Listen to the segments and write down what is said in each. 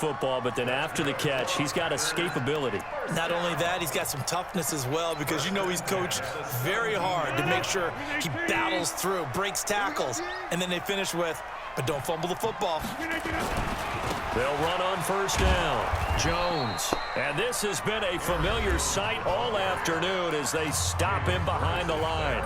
football, but then after the catch, he's got escapability. Not only that, he's got some toughness as well, because you know he's coached very hard to make sure he battles through, breaks tackles, and then they finish with, but don't fumble the football. They'll run on first down. Jones. And this has been a familiar sight all afternoon as they stop him behind the line.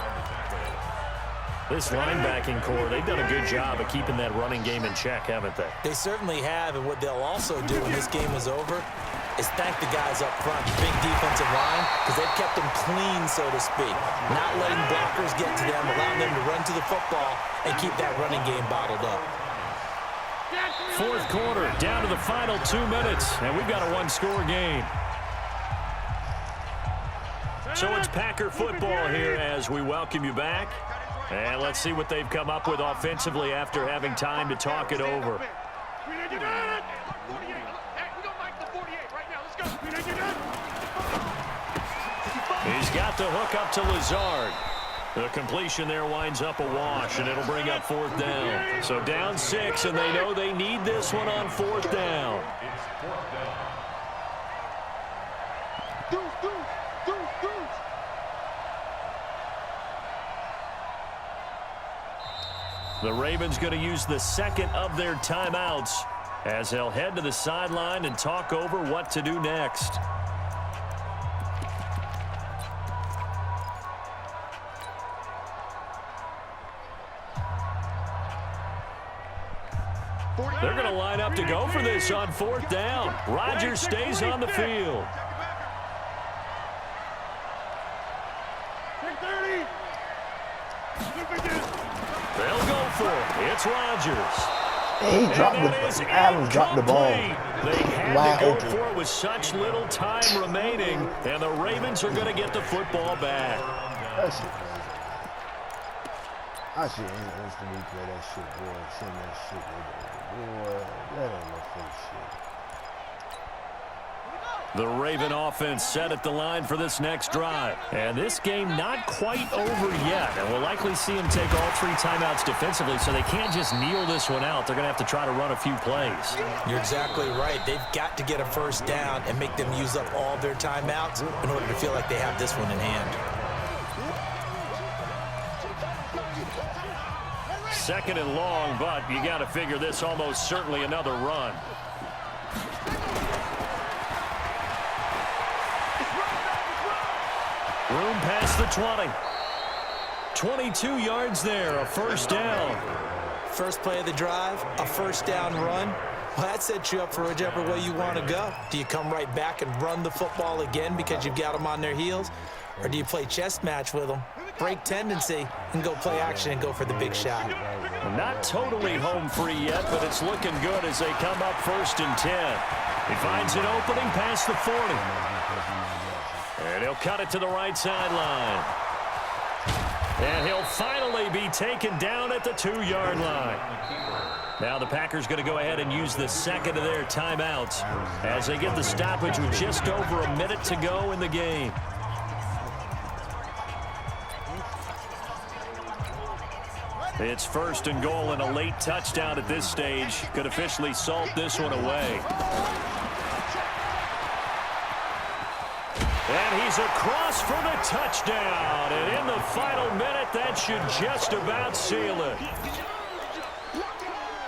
This linebacking core, they've done a good job of keeping that running game in check, haven't they? They certainly have, and what they'll also do when this game is over is thank the guys up front, big defensive line, because they've kept them clean, so to speak. Not letting blockers get to them, allowing them to run to the football and keep that running game bottled up. Fourth quarter, down to the final 2 minutes, and we've got a one-score game. So it's Packer football here as we welcome you back. And let's see what they've come up with offensively after having time to talk it over. He's got the hook up to Lazard. The completion there winds up a wash, and it'll bring up fourth down. So down 6, and they know they need this one on fourth down. The Ravens going to use the second of their timeouts as they'll head to the sideline and talk over what to do next. They're going to line up to go for this on fourth down. Rodgers stays on the field. They'll go for it. It's Rodgers. He dropped the Adams dropped the ball. They had to go for it with such little time remaining, and the Ravens are going to get the football back. I should instantly play that shit, boy. Send that shit, boy. That ain't no fake shit. The Raven offense set at the line for this next drive. And this game not quite over yet. And we'll likely see them take all 3 timeouts defensively, so they can't just kneel this one out. They're going to have to try to run a few plays. You're exactly right. They've got to get a first down and make them use up all their timeouts in order to feel like they have this one in hand. Second and long, but you got to figure this almost certainly another run. Room past the 20. 22 yards there, a first down. First play of the drive, a first down run. Well, that sets you up for whichever way you want to go. Do you come right back and run the football again because you've got them on their heels? Or do you play chess match with them, break tendency, and go play action and go for the big shot? Not totally home free yet, but it's looking good as they come up first and 10. He finds an opening past the 40. And he'll cut it to the right sideline. And he'll finally be taken down at the 2-yard line. Now the Packers going to go ahead and use the second of their timeouts as they get the stoppage with just over a minute to go in the game. It's first and goal, and a late touchdown at this stage could officially salt this one away. And he's across for the touchdown. And in the final minute, that should just about seal it.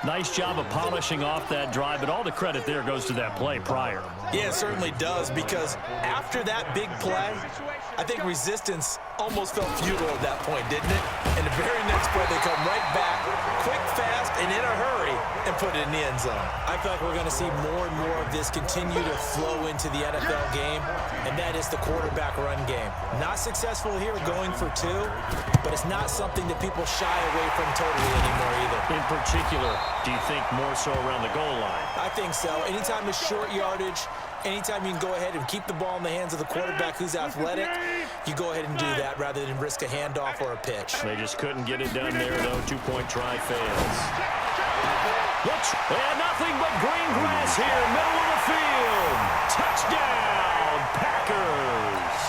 Nice job of polishing off that drive, but all the credit there goes to that play prior. Yeah, it certainly does, because after that big play, I think resistance almost felt futile at that point, didn't it? And the very next play, they come right back, quick, fast, and in a hurry, and put it in the end zone. I feel like we're going to see more and more of this continue to flow into the NFL game, and that is the quarterback run game. Not successful here going for 2, but it's not something that people shy away from totally anymore either. In particular, do you think more so around the goal line? I think so. Anytime it's short yardage, anytime you can go ahead and keep the ball in the hands of the quarterback who's athletic, you go ahead and do that rather than risk a handoff or a pitch. They just couldn't get it done there, though. 2-point try fails. And nothing but green grass here, middle of the field. Touchdown, Packers.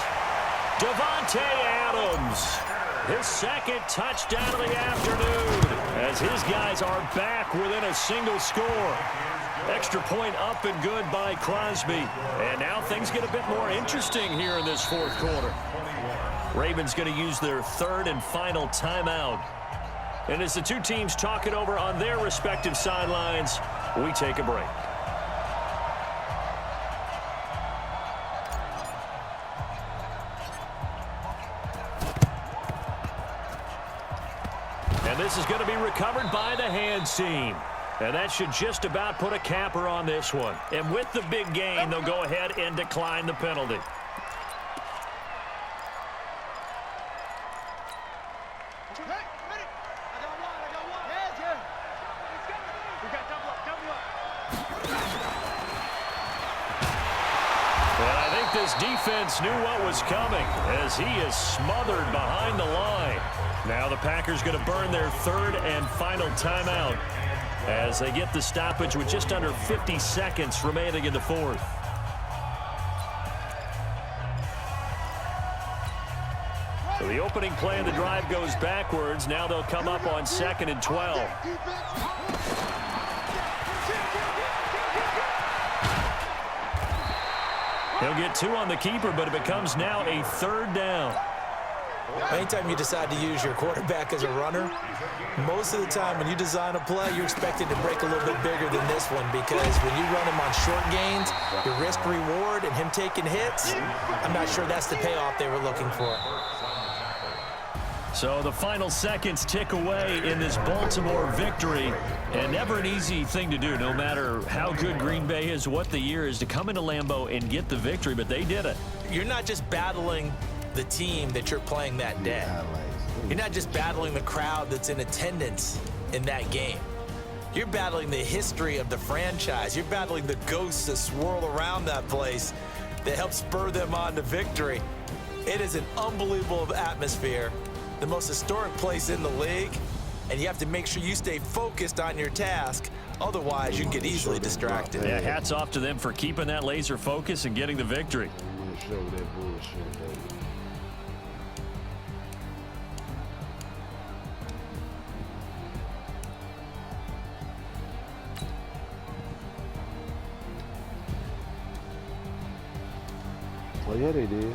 Davante Adams, his second touchdown of the afternoon, as his guys are back within a single score. Extra point up and good by Crosby. And now things get a bit more interesting here in this fourth quarter. Ravens going to use their third and final timeout. And as the two teams talk it over on their respective sidelines, we take a break. And this is going to be recovered by the hands team. And that should just about put a capper on this one. And with the big gain, they'll go ahead and decline the penalty. And I think this defense knew what was coming as he is smothered behind the line. Now the Packers going to burn their third and final timeout as they get the stoppage with just under 50 seconds remaining in the fourth. So the opening play of the drive goes backwards. Now they'll come up on 2nd and 12. He'll get 2 on the keeper, but it becomes now a 3rd down. Anytime you decide to use your quarterback as a runner, most of the time when you design a play, you're expected to break a little bit bigger than this one, because when you run him on short gains, the risk-reward and him taking hits, I'm not sure that's the payoff they were looking for. So the final seconds tick away in this Baltimore victory, and never an easy thing to do, no matter how good Green Bay is, what the year is, to come into Lambeau and get the victory, but they did it. You're not just battling the team that you're playing that day. You're not just battling the crowd that's in attendance in that game. You're battling the history of the franchise. You're battling the ghosts that swirl around that place that help spur them on to victory. It is an unbelievable atmosphere, the most historic place in the league, and you have to make sure you stay focused on your task. Otherwise, you can get easily distracted. Yeah, hats off to them for keeping that laser focus and getting the victory. Well, yeah, they did.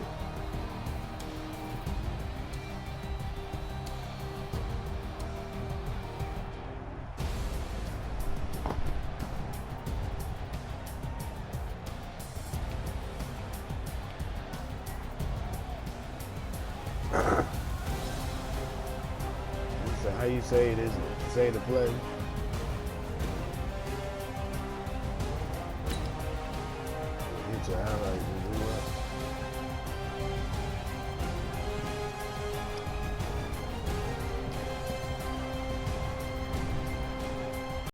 So how you say it is, say the play. Hit your highlights and do what?